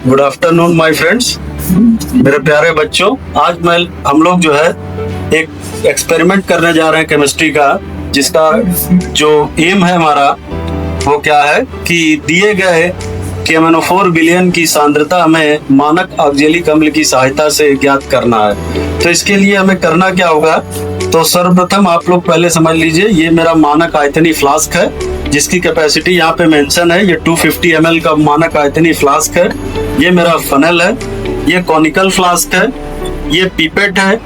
Good afternoon my friends, मेरे प्यारे बच्चों। आज हम लोग जो है एक एक्सपेरिमेंट करने जा रहे हैं केमिस्ट्री का, जिसका जो एम है हमारा वो क्या है कि दिए गए KMnO4 विलयन की सांद्रता हमें मानक ऑक्जेलिक अम्ल की सहायता से ज्ञात करना है। तो इसके लिए हमें करना क्या होगा, तो सर्वप्रथम आप लोग पहले समझ लीजिए, ये मेरा मानक आयतनी फ्लास्क है जिसकी कैपेसिटी यहाँ पे मेंशन है। ये 250 ml का मानक आयतनी फ्लास्क है। ये मेरा फनल है, ये कॉनिकल फ्लास्क है, ये पीपेट है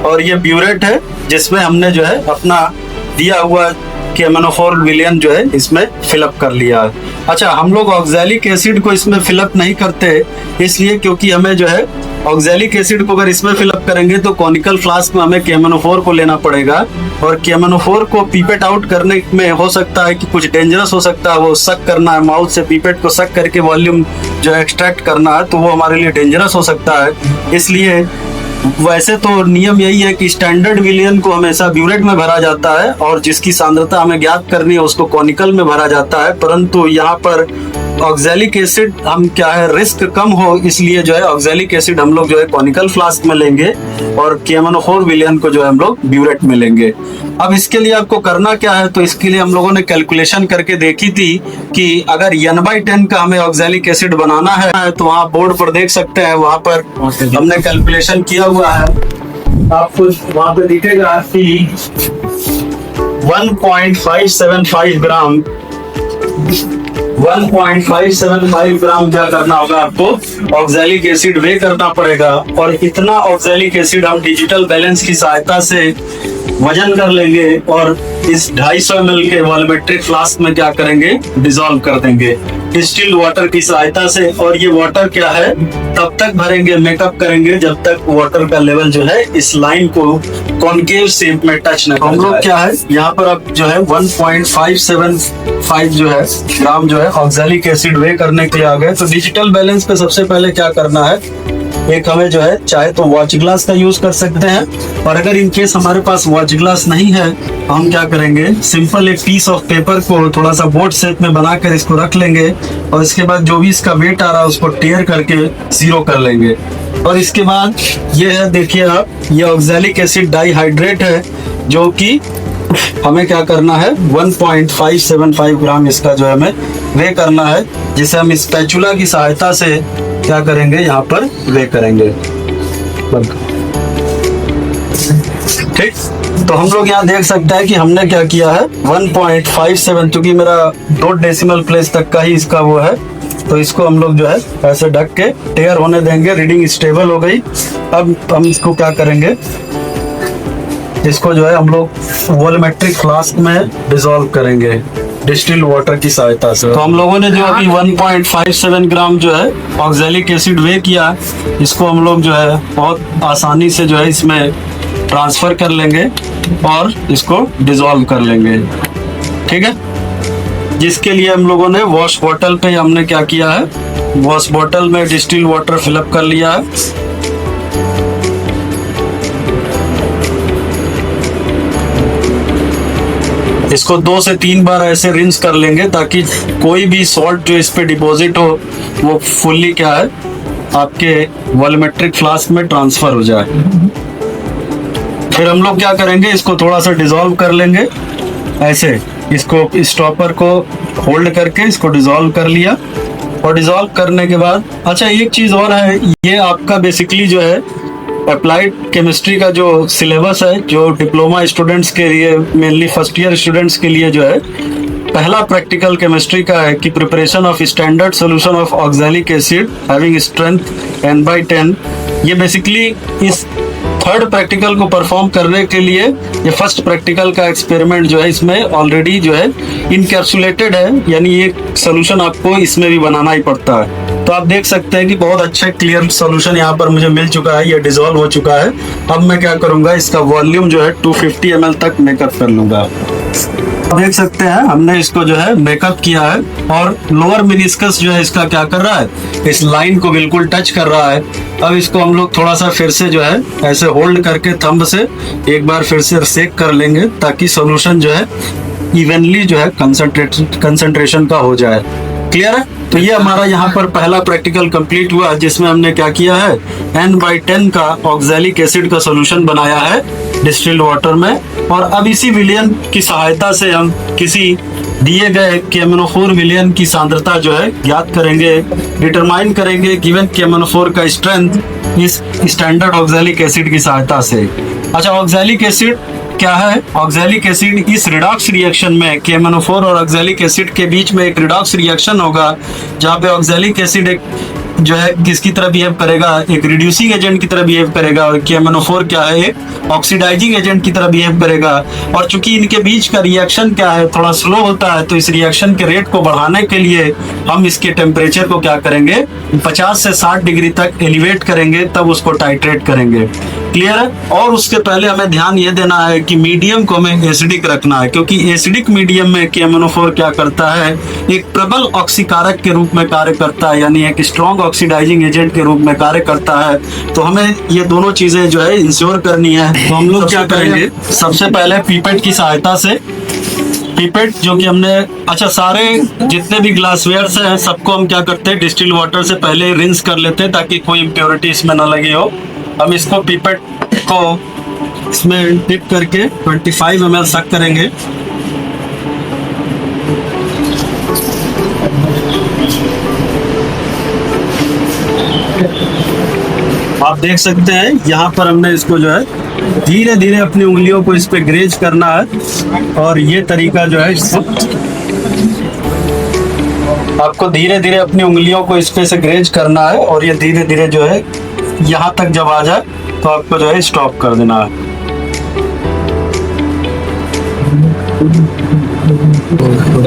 और ये ब्यूरेट है, जिसमें हमने जो है अपना दिया हुआ KMnO4 विलयन जो है इसमें फिलअप कर लिया है। अच्छा, हम लोग ऑक्सैलिक एसिड को इसमें फिलअप नहीं करते इसलिए क्योंकि हमें जो है ऑक्सैलिक एसिड को अगर इसमें फिलअप करेंगे तो कॉनिकल फ्लास्क में हमें KMnO4 को लेना पड़ेगा, और KMnO4 को पीपेट आउट करने में हो सकता है कि कुछ डेंजरस हो सकता है। वो सक करना है, माउथ से पीपेट को सक करके वॉल्यूम जो एक्सट्रैक्ट करना है, तो वो हमारे लिए डेंजरस हो सकता है। इसलिए वैसे तो नियम यही है कि स्टैंडर्ड विलयन को हमेशा ब्यूरेट में भरा जाता है और जिसकी सांद्रता हमें ज्ञात करनी है उसको कॉनिकल में भरा जाता है, परंतु यहाँ पर ऑक्सैलिक एसिड हम क्या है रिस्क कम हो इसलिए जो है ऑक्सैलिक एसिड हम लोग जो है कॉनिकल फ्लास्क में लेंगे और KMnO4 विलयन को जो है हम लोग ब्यूरेट में लेंगे। अब इसके लिए आपको करना क्या है, तो इसके लिए हम लोगों ने कैलकुलेशन करके देखी थी कि अगर N/10 का हमें ऑक्सैलिक एसिड बनाना है तो वहाँ बोर्ड पर देख सकते हैं, वहाँ पर हमने कैलकुलेशन किया हुआ है। आपको वहाँ पे दिखेगा कि 1.575 ग्राम 1.575 ग्राम क्या करना होगा, आपको ऑक्सैलिक एसिड वे करना पड़ेगा। और इतना ऑक्सैलिक एसिड हम डिजिटल बैलेंस की सहायता से वजन कर लेंगे और इस 250 ml के वॉल्यूमेट्रिक फ्लास्क में क्या करेंगे, डिसॉल्व कर देंगे डिस्टिल्ड वाटर की सहायता से। और ये वाटर क्या है, तब तक भरेंगे, मेकअप करेंगे जब तक वाटर का लेवल जो है इस लाइन को कॉनकेव शेप में टच न कर जाए। हम लोग क्या है यहाँ पर अब जो है 1.575 जो है ग्राम जो है ऑक्सैलिक एसिड वे करने के लिए आ गए। तो डिजिटल बैलेंस पे सबसे पहले क्या करना है, एक हमें जो है चाहे तो वॉच ग्लास का यूज कर सकते हैं, और अगर इन केस हमारे पास वॉच ग्लास नहीं है हम क्या करेंगे, सिंपल एक पीस ऑफ पेपर को थोड़ा सा बोट शेप में बनाकर इसको रख लेंगे और इसके बाद जो भी इसका वेट आ रहा है उसको टेयर करके 0 कर लेंगे। और इसके बाद ये है, देखिए आप, ये ऑक्सैलिक एसिड डाइहाइड्रेट है जो कि हमें क्या करना है 1.575 ग्राम इसका जो है हमें वे करना है, जिसे हम स्पैचुला की सहायता से क्या करेंगे, यहाँ पर वे करेंगे। ठीक, तो हम लोग यहाँ देख सकते हैं कि हमने क्या किया है 1.57, क्योंकि मेरा 2 डेसिमल प्लेस तक का ही इसका वो है, तो इसको हम लोग जो है ऐसे ढक के टेयर होने देंगे। रीडिंग स्टेबल हो गई। अब हम इसको क्या करेंगे, इसको जो है हम लोग वॉल्यूमेट्रिक फ्लास्क में डिसॉल्व करेंगे डिस्टिल्ड वाटर की सहायता से। तो हम लोगों ने जो अभी 1.57 ग्राम जो है ऑक्सैलिक एसिड वे किया, इसको हम लोग जो है बहुत आसानी से जो है इसमें ट्रांसफर कर लेंगे और इसको डिसॉल्व कर लेंगे। ठीक है, जिसके लिए हम लोगों ने वॉश बॉटल पे हमने क्या किया है, वॉश बॉटल में डिस्टिल्ड वाटर फिलअप कर लिया है। इसको 2 से 3 बार ऐसे रिंस कर लेंगे ताकि कोई भी सॉल्ट जो इस पे डिपॉजिट हो वो फुल्ली क्या है आपके वॉल्यूमेट्रिक फ्लास्क में ट्रांसफर हो जाए। फिर हम लोग क्या करेंगे, इसको थोड़ा सा डिसॉल्व कर लेंगे ऐसे, इसको स्टॉपर को होल्ड करके इसको डिसॉल्व कर लिया। और डिसॉल्व करने के बाद अच्छा एक चीज और है, ये आपका बेसिकली जो है अप्लाइड केमिस्ट्री का जो सिलेबस है, जो डिप्लोमा स्टूडेंट्स के लिए, मेनली फर्स्ट ईयर स्टूडेंट्स के लिए जो है पहला प्रैक्टिकल केमिस्ट्री का है कि preparation of standard solution of oxalic acid having strength N/10। ये बेसिकली इस थर्ड प्रैक्टिकल को परफॉर्म करने के लिए ये फर्स्ट प्रैक्टिकल का एक्सपेरिमेंट जो है इसमें ऑलरेडी जो है इनकैप्सुलेटेड है, यानी ये सॉल्यूशन आपको इसमें भी बनाना ही पड़ता है। तो आप देख सकते हैं कि बहुत अच्छा क्लियर सॉल्यूशन यहाँ पर मुझे मिल चुका है, ये डिसॉल्व हो चुका है। अब मैं क्या करूंगा, इसका वॉल्यूम जो है 250 ml तक मेकअप कर लूंगा। देख सकते हैं हमने इसको जो है मेकअप किया है और लोअर मेनिस्कस जो है इसका क्या कर रहा है, इस लाइन को बिल्कुल टच कर रहा है। अब इसको हम लोग थोड़ा सा फिर से जो है ऐसे होल्ड करके थंब से एक बार फिर से सेक कर लेंगे ताकि सॉल्यूशन जो है इवनली जो है कंसंट्रेशन का हो जाए। क्लियर है? तो ये हमारा यहाँ पर पहला प्रैक्टिकल कंप्लीट हुआ, जिसमें हमने क्या किया है, N/10 का ऑक्सैलिक एसिड का सॉल्यूशन बनाया है डिस्टिल्ड वाटर में। और अब इसी विलयन की सहायता से हम किसी दिए गए KMnO4 विलयन की सांद्रता जो है ज्ञात करेंगे, डिटरमाइन करेंगे गिवन KMnO4 का स्ट्रेंथ इस स्टैंडर्ड ऑक्सैलिक एसिड की सहायता से। अच्छा, ऑक्सैलिक एसिड क्या है? ऑक्सैलिक एसिड इस रिडॉक्स रिएक्शन में KMnO4 और ऑक्सैलिक एसिड के बीच में एक रिडॉक्स रिएक्शन होगा, जहाँ पे ऑक्सैलिक एसिड एक जो है किसकी तरह बिहेव करेगा, एक रिड्यूसिंग एजेंट की तरह बिहेव करेगा, और KMnO4 क्या है, एक ऑक्सीडाइजिंग एजेंट की तरह बिहेव करेगा। और चूंकि इनके बीच का रिएक्शन क्या है, थोड़ा स्लो होता है, तो इस रिएक्शन के रेट को बढ़ाने के लिए हम इसके टेम्परेचर को क्या करेंगे, 50 से 60 डिग्री तक एलिवेट करेंगे, तब उसको टाइट्रेट करेंगे। क्लियर है? और उसके पहले हमें ध्यान ये देना है कि मीडियम को हमें एसिडिक रखना है, क्योंकि एसिडिक मीडियम में KMnO4 क्या करता है, एक प्रबल ऑक्सीकारक के रूप में कार्य करता है, यानी एक स्ट्रॉन्ग ऑक्सीडाइजिंग एजेंट के रूप में कार्य करता है। तो हमें ये दोनों चीजें जो है इंश्योर करनी है। तो हम लोग क्या करेंगे, सबसे पहले पीपेट की सहायता से, पीपेट जो कि हमने, अच्छा, सारे जितने भी ग्लासवेयर्स हैं सबको हम क्या करते हैं, डिस्टिल्ड वाटर से पहले रिंस कर लेते हैं ताकि कोई इम्प्योरिटी इसमें ना लगी हो। हम इसको पीपेट को इसमें डिप करके 25 ml सक करेंगे। आप देख सकते हैं यहाँ पर हमने इसको जो है धीरे धीरे अपनी उंगलियों को इस पे ग्रेज करना है, और ये तरीका जो है इसको आपको धीरे धीरे अपनी उंगलियों को इस पे से ग्रेज करना है, और ये धीरे धीरे जो है यहाँ तक जब आ जाए तो आपको जो है स्टॉप कर देना है।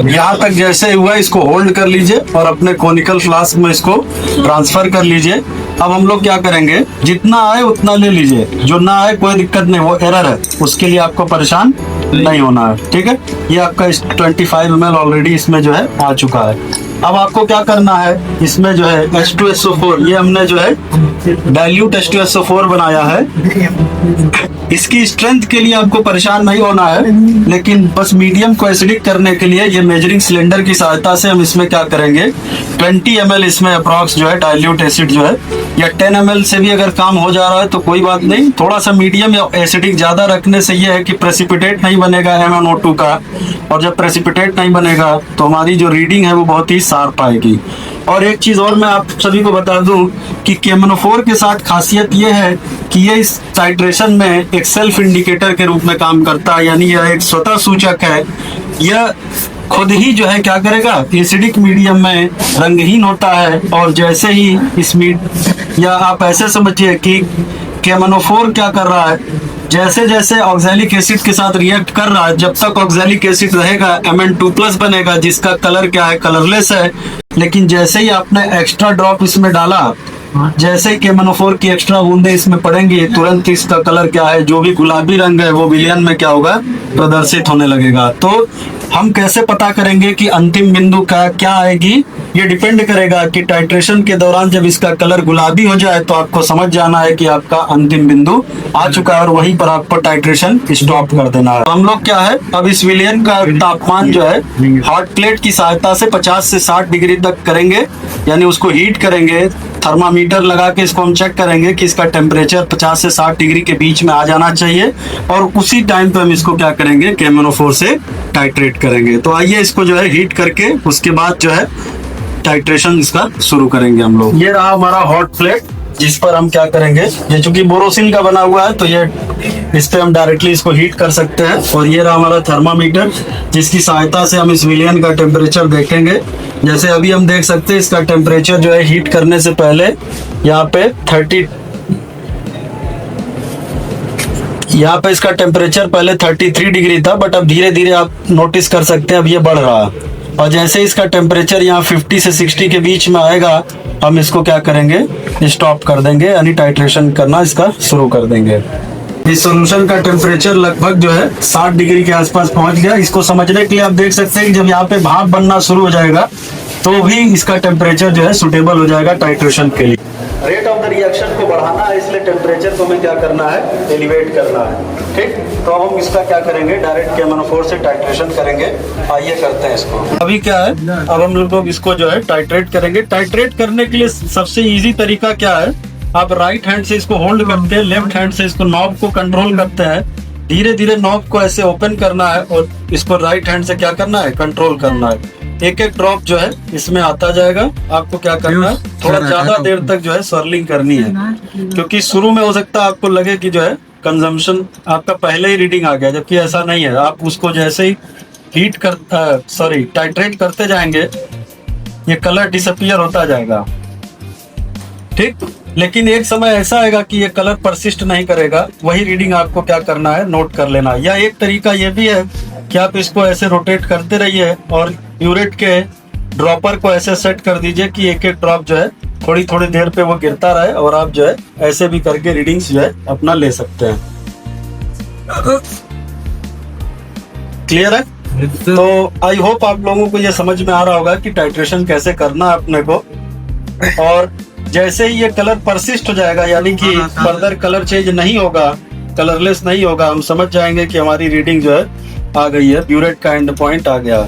यहाँ तक जैसे हुआ इसको होल्ड कर लीजिए और अपने कोनिकल फ्लास्क में इसको ट्रांसफर कर लीजिए। अब हम लोग क्या करेंगे, जितना आए उतना ले लीजिए, जो ना आए कोई दिक्कत नहीं, वो एरर है, उसके लिए आपको परेशान नहीं होना है। ठीक है, ये आपका 25 ml ऑलरेडी इसमें जो है आ चुका है। अब आपको क्या करना है, इसमें जो है H2SO4, ये हमने जो है डाइल्यूट H2SO4 बनाया है। इसकी स्ट्रेंथ के लिए आपको परेशान नहीं होना है, लेकिन बस मीडियम को एसिडिक करने के लिए ये मेजरिंग सिलेंडर की सहायता से हम इसमें क्या करेंगे, 20 ml इसमें अप्रॉक्स जो है डाइल्यूट एसिड जो है, या 10 ml से भी अगर काम हो जा रहा है तो कोई बात नहीं। थोड़ा सा मीडियम या एसिडिक ज्यादा रखने से ये है कि प्रेसिपिटेट नहीं बनेगा MnO2 का, और जब प्रेसिपिटेट नहीं बनेगा तो हमारी जो रीडिंग है वो बहुत ही शार्प आएगी। और एक चीज और मैं आप सभी को बता दूं कि KMnO4 के साथ खासियत ये है कि ये इस टाइट्रेशन में एक सेल्फ इंडिकेटर के रूप में काम करता है, यानी यह एक स्वतः सूचक है। यह खुद ही जो है क्या करेगा, एसिडिक मीडियम में रंगहीन होता है, और जैसे ही इस या आप ऐसे समझिए कि KMnO4 क्या कर रहा है, जैसे जैसे ऑक्सैलिक एसिड के साथ रिएक्ट कर रहा है, जब तक ऑक्सैलिक एसिड रहेगा Mn2+ बनेगा, जिसका कलर क्या है, कलरलेस है। लेकिन जैसे ही आपने एक्स्ट्रा ड्रॉप इसमें डाला, जैसे ही KMnO4 की एक्स्ट्रा बूंदे इसमें पड़ेंगी, तुरंत इसका कलर क्या है, जो भी गुलाबी रंग है वो विलयन में क्या होगा, प्रदर्शित होने लगेगा। तो हम कैसे पता करेंगे कि अंतिम बिंदु का क्या आएगी, ये डिपेंड करेगा कि टाइट्रेशन के दौरान जब इसका कलर गुलाबी हो जाए तो आपको समझ जाना है कि आपका अंतिम बिंदु आ चुका है, और वहीं पर आपको टाइट्रेशन स्टॉप कर देना है। हम लोग क्या है, अब इस विलयन का तापमान जो है हॉट प्लेट की सहायता से 50 से 60 डिग्री तक करेंगे, यानी उसको हीट करेंगे। थर्मामीटर लगा के इसको हम चेक करेंगे कि इसका टेम्परेचर 50 से 60 डिग्री के बीच में आ जाना चाहिए, और उसी टाइम पे हम इसको क्या करेंगे, KMnO4 से टाइट्रेट करेंगे। तो आइए इसको जो है हीट करके उसके बाद जो है टाइट्रेशन इसका शुरू करेंगे हम लोग। ये रहा हमारा हॉट प्लेट, जिस पर हम क्या करेंगे, ये चूंकि बोरोसिल का बना हुआ है तो ये इस पे हम डायरेक्टली इसको हीट कर सकते हैं। और ये रहा हमारा थर्मामीटर, जिसकी सहायता से हम इस विलयन का टेम्परेचर देखेंगे। जैसे अभी हम देख सकते हैं इसका टेम्परेचर जो है हीट करने से पहले यहाँ पे इसका टेम्परेचर पहले 33 डिग्री था, बट अब धीरे धीरे आप नोटिस कर सकते हैं अब ये बढ़ रहा है। और जैसे इसका टेम्परेचर यहाँ 50 से 60 के बीच में आएगा, हम इसको क्या करेंगे, स्टॉप कर देंगे, यानी टाइट्रेशन करना इसका शुरू कर देंगे। इस सॉल्यूशन का टेम्परेचर लगभग जो है 60 डिग्री के आसपास पहुंच गया। इसको समझने के लिए आप देख सकते हैं कि जब यहाँ पे भाप बनना शुरू हो जाएगा तो भी इसका टेम्परेचर जो है सुटेबल हो जाएगा टाइट्रेशन के लिए। रेट ऑफ द रिएक्शन को बढ़ाना है, इसलिए टेम्परेचर को हमें क्या करना है, एलिवेट करना है। ठीक, तो अब हम इसका क्या करेंगे, डायरेक्ट KMnO4 से टाइट्रेशन करेंगे। आइए करते हैं इसको। अभी क्या है, अब हम लोग इसको जो है टाइट्रेट करेंगे। टाइट्रेट करने के लिए सबसे इजी तरीका क्या है, आप राइट हैंड से इसको होल्ड करते हैं, लेफ्ट हैंड से इसको नॉब को कंट्रोल करते हैं, धीरे धीरे नॉब को ऐसे ओपन करना है और इसको राइट हैंड से क्या करना है, कंट्रोल करना है। एक एक ड्रॉप जो है इसमें आता जाएगा। आपको क्या करना है, थोड़ा ज्यादा देर तक जो है स्वर्लिंग करनी है, क्योंकि शुरू में हो सकता है आपको लगे कि जो है कंजम्पशन आपका पहले ही रीडिंग आ गया, जबकि ऐसा नहीं है। आप उसको जैसे ही हीट कर टाइट्रेट करते जाएंगे, ये कलर डिसअपियर होता जाएगा। ठीक, लेकिन एक समय ऐसा आएगा कि ये कलर परसिस्ट नहीं करेगा, वही रीडिंग आपको क्या करना है, नोट कर लेना। या एक तरीका ये भी है कि आप इसको ऐसे रोटेट करते रहिए और प्यूरेट के ड्रॉपर को ऐसे सेट कर दीजिए कि एक एक ड्रॉप जो है थोड़ी थोड़ी देर पे वो गिरता रहे, और आप जो है ऐसे भी करके रीडिंग्स जो है अपना ले सकते हैं। क्लियर है? तो आई होप आप लोगों को ये समझ में आ रहा होगा कि टाइट्रेशन कैसे करना है अपने को। और जैसे ही ये कलर परसिस्ट हो जाएगा, यानी कि फर्दर कलर चेंज नहीं होगा, कलरलेस नहीं होगा, हम समझ जाएंगे कि हमारी रीडिंग जो है आ गई है, प्यूरेट का एंड पॉइंट आ गया।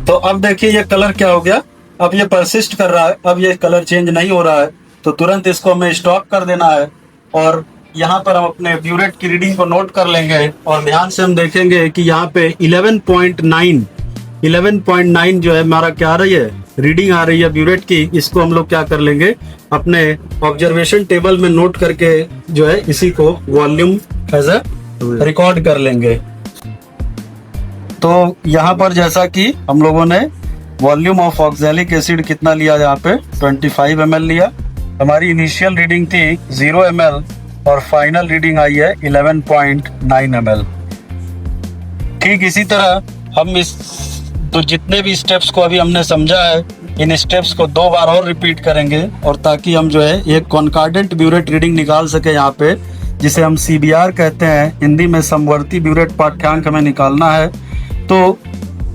तो अब देखिए ये कलर क्या हो गया, अब ये परसिस्ट कर रहा है, अब ये कलर चेंज नहीं हो रहा है, तो तुरंत इसको हमें स्टॉप कर देना है और यहाँ पर हम अपने प्यूरेट की रीडिंग को नोट कर लेंगे। और ध्यान से हम देखेंगे कि यहाँ पे 11.9 जो है हमारा क्या आ रही है, रीडिंग आ रही है ब्यूरेट की। इसको हम लोग क्या कर लेंगे, अपने ऑब्जर्वेशन टेबल में नोट करके जो है इसी को वॉल्यूम एज ए रिकॉर्ड कर लेंगे। तो यहाँ पर जैसा कि हम लोगों ने वॉल्यूम ऑफ ऑक्सैलिक एसिड कितना लिया, यहाँ पे 25 ml लिया। हमारी इनिशियल रीडिंग थी 0 ml और फाइनल रीडिंग आई है 11.9 ml। ठीक इसी तरह हम इस तो जितने भी स्टेप्स को अभी हमने समझा है, इन स्टेप्स को 2 बार और रिपीट करेंगे, और ताकि हम जो है एक कॉन्कॉर्डेंट ब्यूरेट रीडिंग निकाल सके यहाँ पे, जिसे हम CBR कहते हैं, हिंदी में समवर्ती ब्यूरेट पाठ्यांक हमें निकालना है। तो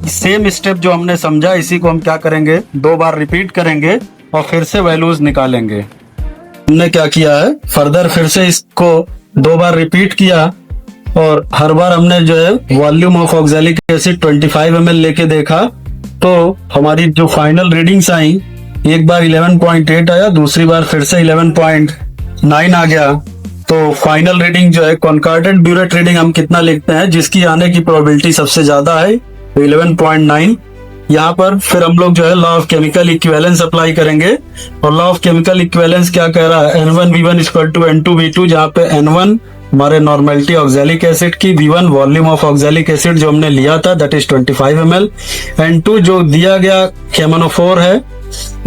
सेम स्टेप जो हमने समझा, इसी को हम क्या करेंगे, 2 बार रिपीट करेंगे और फिर से वैल्यूज निकालेंगे। हमने क्या किया है, फर्दर फिर से इसको 2 बार रिपीट किया और हर बार हमने जो है volume of oxalic acid 25 ml लेके देखा। तो हमारी जो फाइनल रीडिंग्स आई, एक बार 11.8 आया, दूसरी बार फिर से 11.9 आ गया। तो फाइनल रीडिंग जो है कॉन्कॉर्डेंट ब्यूरेट रीडिंग हम कितना लिखते हैं, जिसकी आने की प्रोबेबिलिटी सबसे ज्यादा है, 11.9। यहाँ पर फिर हम लोग जो है law of chemical equivalence apply करेंगे, और लॉ ऑफ केमिकल इक्विवेलेंस क्या कह रहा है, N1V1 = N2V2, जहाँ पे N1 हमारे नॉर्मेलिटी ऑक्सैलिक एसिड की, V1 volume of oxalic acid जो हमने लिया था दैट इज 25 ml, N2 जो दिया गया KMnO4 है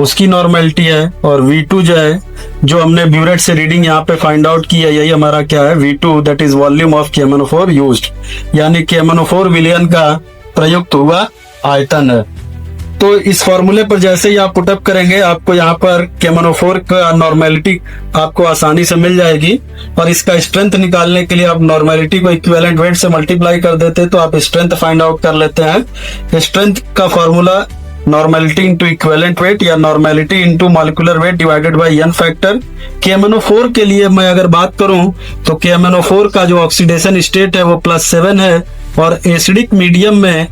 उसकी नॉर्मेलिटी है, और V2 जो है जो हमने ब्यूरेट से रीडिंग यहाँ पे फाइंड आउट की है, यही हमारा क्या है, V2 that is volume of KMnO4 used, यानी KMnO4 विलयन का प्रयुक्त हुआ आयतन है। तो इस फॉर्मूले पर जैसे ही आप पुटअप करेंगे, आपको यहाँ पर KMnO4 का नॉर्मेलिटी आपको आसानी से मिल जाएगी, और इसका स्ट्रेंथ निकालने के लिए आप नॉर्मेलिटी को इक्विवेलेंट वेट से मल्टीप्लाई कर देते तो आप स्ट्रेंथ फाइंड आउट कर लेते हैं। स्ट्रेंथ का formula normality into equivalent weight या normality into molecular weight divided by n factor. KMnO4 के लिए मैं अगर बात करूं तो KMnO4 का जो ऑक्सीडेशन स्टेट है वो +7 है, और एसिडिक मीडियम में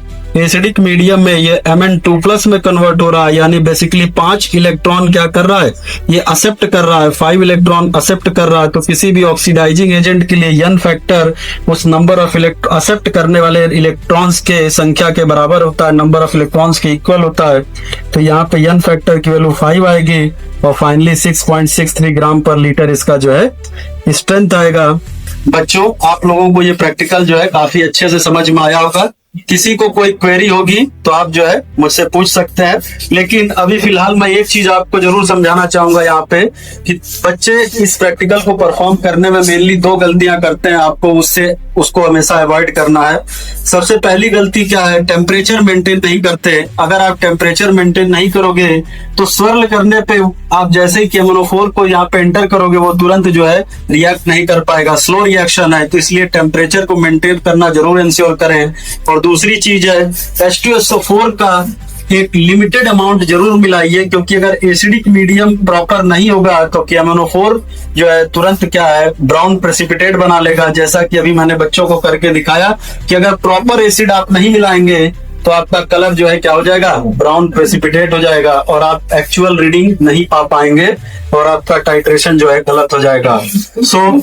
ये Mn2+ में कन्वर्ट हो रहा है, यानी बेसिकली 5 इलेक्ट्रॉन क्या कर रहा है, ये एक्सेप्ट कर रहा है, 5 इलेक्ट्रॉन एक्सेप्ट कर रहा है। तो किसी भी ऑक्सीडाइजिंग एजेंट के लिए n फैक्टर उस नंबर ऑफ एक्सेप्ट करने वाले इलेक्ट्रॉन्स के संख्या के बराबर होता है, नंबर ऑफ इलेक्ट्रॉन्स के इक्वल होता है। तो यहाँ पे n फैक्टर की वैल्यू 5 आएगी, और फाइनली 6.63 ग्राम पर लीटर इसका जो है स्ट्रेंथ आएगा। बच्चों, आप लोगों को ये प्रैक्टिकल जो है काफी अच्छे से समझ में आया होगा। किसी को कोई क्वेरी होगी तो आप जो है मुझसे पूछ सकते हैं, लेकिन अभी फिलहाल मैं एक चीज आपको जरूर समझाना चाहूंगा यहाँ पे कि बच्चे इस प्रैक्टिकल को परफॉर्म करने में मेनली 2 गलतियां करते हैं, आपको उसको हमेशा अवॉइड करना है। सबसे पहली गलती क्या है, टेम्परेचर मेंटेन नहीं करते। अगर आप टेम्परेचर मेंटेन नहीं करोगे तो स्वर्ल करने पे आप जैसे ही KMnO4 को यहाँ पे एंटर करोगे, वो तुरंत जो है रिएक्ट नहीं कर पाएगा, स्लो रिएक्शन है। तो इसलिए टेम्परेचर को मेंटेन करना जरूर इंश्योर करें। और दूसरी चीज है H2SO4 का एक लिमिटेड अमाउंट जरूर मिलाइए, क्योंकि अगर एसिडिक मीडियम प्रॉपर नहीं होगा तो KMnO4 जो है तुरंत क्या है ब्राउन प्रेसिपिटेट बना लेगा। जैसा कि अभी मैंने बच्चों को करके दिखाया कि अगर प्रॉपर एसिड आप नहीं मिलाएंगे तो आपका कलर जो है क्या हो जाएगा, ब्राउन प्रेसिपिटेट हो जाएगा और आप एक्चुअल रीडिंग नहीं पा पाएंगे और आपका टाइट्रेशन जो है गलत हो जाएगा। सो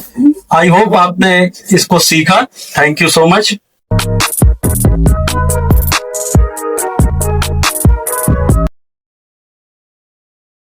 आई होप आपने इसको सीखा। Thank you so much.